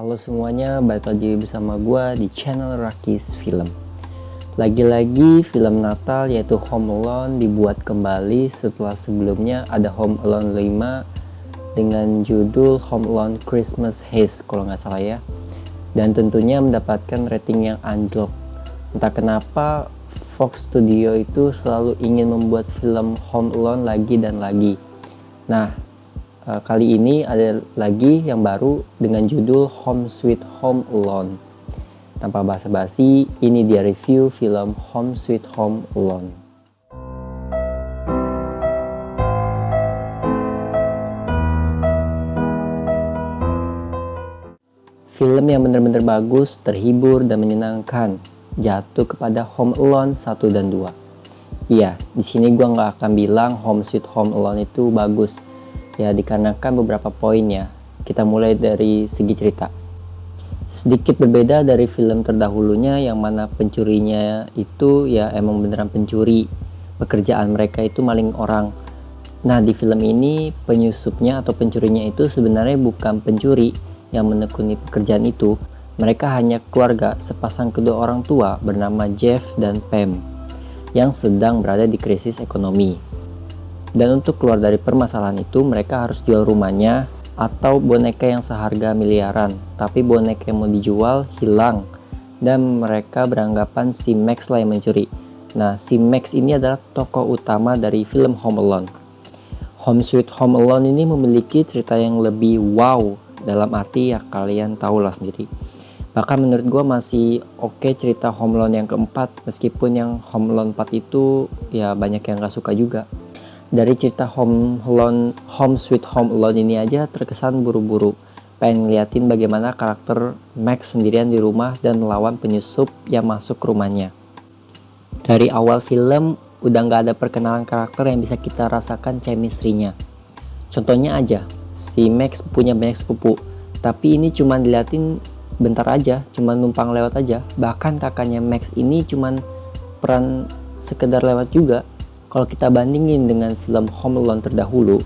Halo semuanya, balik lagi bersama gua di channel Rakis Film. Lagi-lagi film Natal yaitu Home Alone dibuat kembali setelah sebelumnya ada Home Alone 5 dengan judul Home Alone Christmas Haze kalau nggak salah ya. Dan tentunya mendapatkan rating yang anjlok. Entah kenapa Fox Studio itu selalu ingin membuat film Home Alone lagi dan lagi. Nah, kali ini ada lagi yang baru dengan judul Home Sweet Home Alone. Tanpa basa-basi, ini dia review film Home Sweet Home Alone. Film yang benar-benar bagus, terhibur dan menyenangkan, jatuh kepada Home Alone 1 dan 2. Iya, di sini gua nggak akan bilang Home Sweet Home Alone itu bagus. Ya, dikarenakan beberapa poinnya. Kita mulai dari segi cerita. Sedikit berbeda dari film terdahulunya yang mana pencurinya itu ya emang beneran pencuri. Pekerjaan mereka itu maling orang. Nah, di film ini penyusupnya atau pencurinya itu sebenarnya bukan pencuri yang menekuni pekerjaan itu. Mereka hanya keluarga sepasang kedua orang tua bernama Jeff dan Pam yang sedang berada di krisis ekonomi. Dan untuk keluar dari permasalahan itu, mereka harus jual rumahnya atau boneka yang seharga miliaran. Tapi boneka yang mau dijual hilang dan mereka beranggapan si Max lah yang mencuri. Nah, si Max ini adalah tokoh utama dari film Home Alone. Home Sweet Home Alone ini memiliki cerita yang lebih wow, dalam arti ya kalian tahu lah sendiri. Bahkan menurut gue masih oke cerita Home Alone yang keempat, meskipun yang Home Alone 4 itu ya banyak yang gak suka juga. Dari cerita Home Sweet Home Alone ini aja terkesan buru-buru, pengen ngeliatin bagaimana karakter Max sendirian di rumah dan melawan penyusup yang masuk ke rumahnya. Dari awal film udah gak ada perkenalan karakter yang bisa kita rasakan chemistry-nya. Contohnya aja, si Max punya banyak sepupu, tapi ini cuma diliatin bentar aja, cuma numpang lewat aja. Bahkan kakaknya Max ini cuma peran sekedar lewat juga. Kalau kita bandingin dengan film Home Alone terdahulu,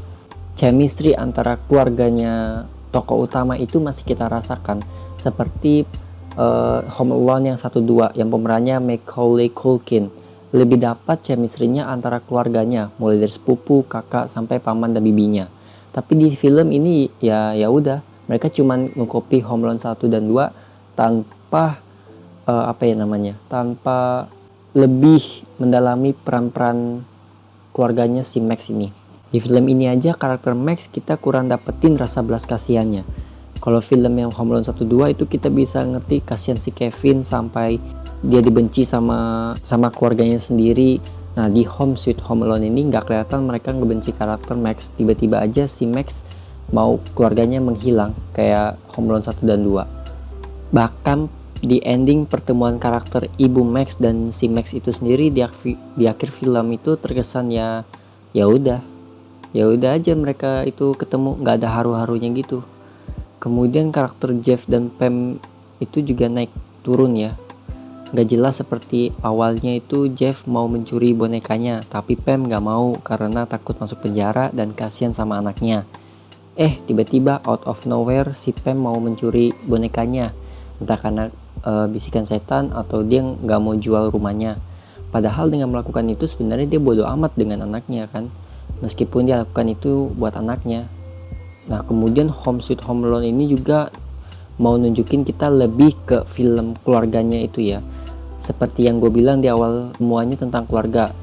chemistry antara keluarganya tokoh utama itu masih kita rasakan. Seperti Home Alone yang 1-2 yang pemerannya Macaulay Culkin. Lebih dapat chemistry-nya antara keluarganya, mulai dari sepupu, kakak, sampai paman dan bibinya. Tapi di film ini ya udah, mereka cuma ngekopi Home Alone 1 dan 2 tanpa tanpa lebih mendalami peran-peran keluarganya si Max ini. Di film ini aja karakter Max kita kurang dapetin rasa belas kasihannya. Kalau film yang Home Alone 1-2 itu kita bisa ngerti kasihan si Kevin sampai dia dibenci sama keluarganya sendiri. Nah, di Home Sweet Home Alone ini nggak kelihatan mereka ngebenci karakter Max. Tiba-tiba aja si Max mau keluarganya menghilang kayak Home Alone 1 dan 2. Bahkan di ending pertemuan karakter ibu Max dan si Max itu sendiri di akhir film itu terkesan ya udah aja mereka itu ketemu, nggak ada haru-harunya gitu. Kemudian karakter Jeff dan Pam itu juga naik turun ya, nggak jelas. Seperti awalnya itu Jeff mau mencuri bonekanya, tapi Pam nggak mau karena takut masuk penjara dan kasihan sama anaknya. Tiba-tiba out of nowhere si Pam mau mencuri bonekanya, entah karena bisikan setan atau dia nggak mau jual rumahnya. Padahal dengan melakukan itu sebenarnya dia bodoh amat dengan anaknya kan, meskipun dia lakukan itu buat anaknya. Nah, kemudian Home Sweet Home Alone ini juga mau nunjukin kita lebih ke film keluarganya itu ya, seperti yang gue bilang di awal, semuanya tentang keluarga.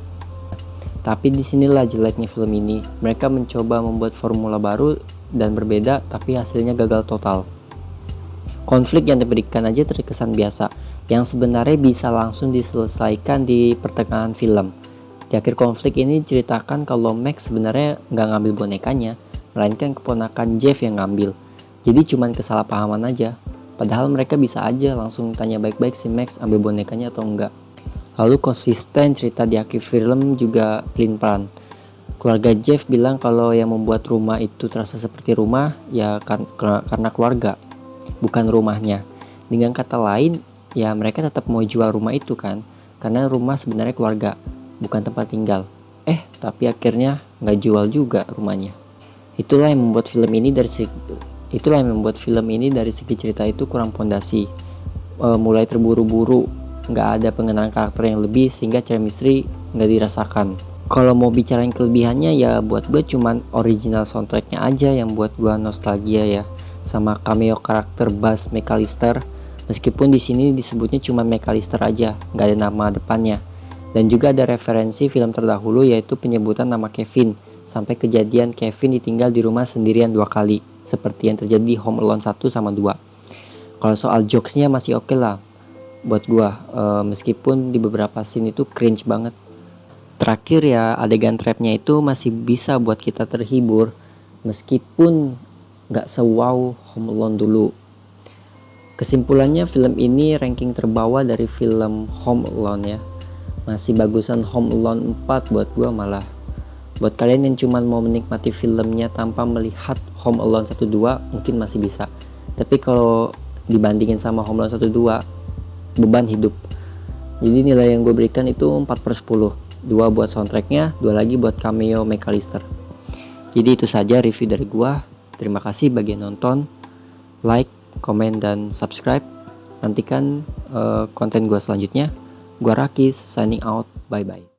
Tapi disinilah jeleknya film ini, mereka mencoba membuat formula baru dan berbeda, tapi hasilnya gagal total. Konflik yang diberikan aja terkesan biasa, yang sebenarnya bisa langsung diselesaikan di pertengahan film. Di akhir konflik ini diceritakan kalau Max sebenarnya nggak ngambil bonekanya, melainkan keponakan Jeff yang ngambil. Jadi cuman kesalahpahaman aja. Padahal mereka bisa aja langsung tanya baik-baik si Max ambil bonekanya atau enggak. Lalu konsisten cerita di akhir film juga pelin-pelan. Keluarga Jeff bilang kalau yang membuat rumah itu terasa seperti rumah ya karena keluarga, bukan rumahnya. Dengan kata lain, ya mereka tetap mau jual rumah itu kan, karena rumah sebenarnya keluarga, bukan tempat tinggal. Tapi akhirnya nggak jual juga rumahnya. Itulah yang membuat film ini Itulah yang membuat film ini dari segi cerita itu kurang pondasi, mulai terburu-buru, nggak ada pengenalan karakter yang lebih sehingga chemistry nggak dirasakan. Kalau mau bicarain kelebihannya ya buat gue cuman original soundtracknya aja yang buat gue nostalgia ya, sama cameo karakter Bass McAllister. Meskipun di sini disebutnya cuma McAllister aja, nggak ada nama depannya. Dan juga ada referensi film terdahulu yaitu penyebutan nama Kevin, sampai kejadian Kevin ditinggal di rumah sendirian 2 kali, seperti yang terjadi di Home Alone 1 sama 2. Kalau soal jokesnya masih oke lah buat gua, meskipun di beberapa scene itu cringe banget. Terakhir ya adegan trapnya itu masih bisa buat kita terhibur, meskipun nggak se-wow Home Alone dulu. Kesimpulannya film ini ranking terbawah dari film Home Alone ya. Masih bagusan Home Alone 4 buat gua malah. Buat kalian yang cuma mau menikmati filmnya tanpa melihat Home Alone 1 2 mungkin masih bisa. Tapi kalau dibandingin sama Home Alone 1 2, beban hidup. Jadi nilai yang gue berikan itu 4/10. 2 buat soundtracknya, 2 lagi buat cameo McAllister. Jadi itu saja review dari gua. Terima kasih bagi yang nonton. Like, komen, dan subscribe. Nantikan konten gua selanjutnya. Gua Rakis, signing out. Bye-bye.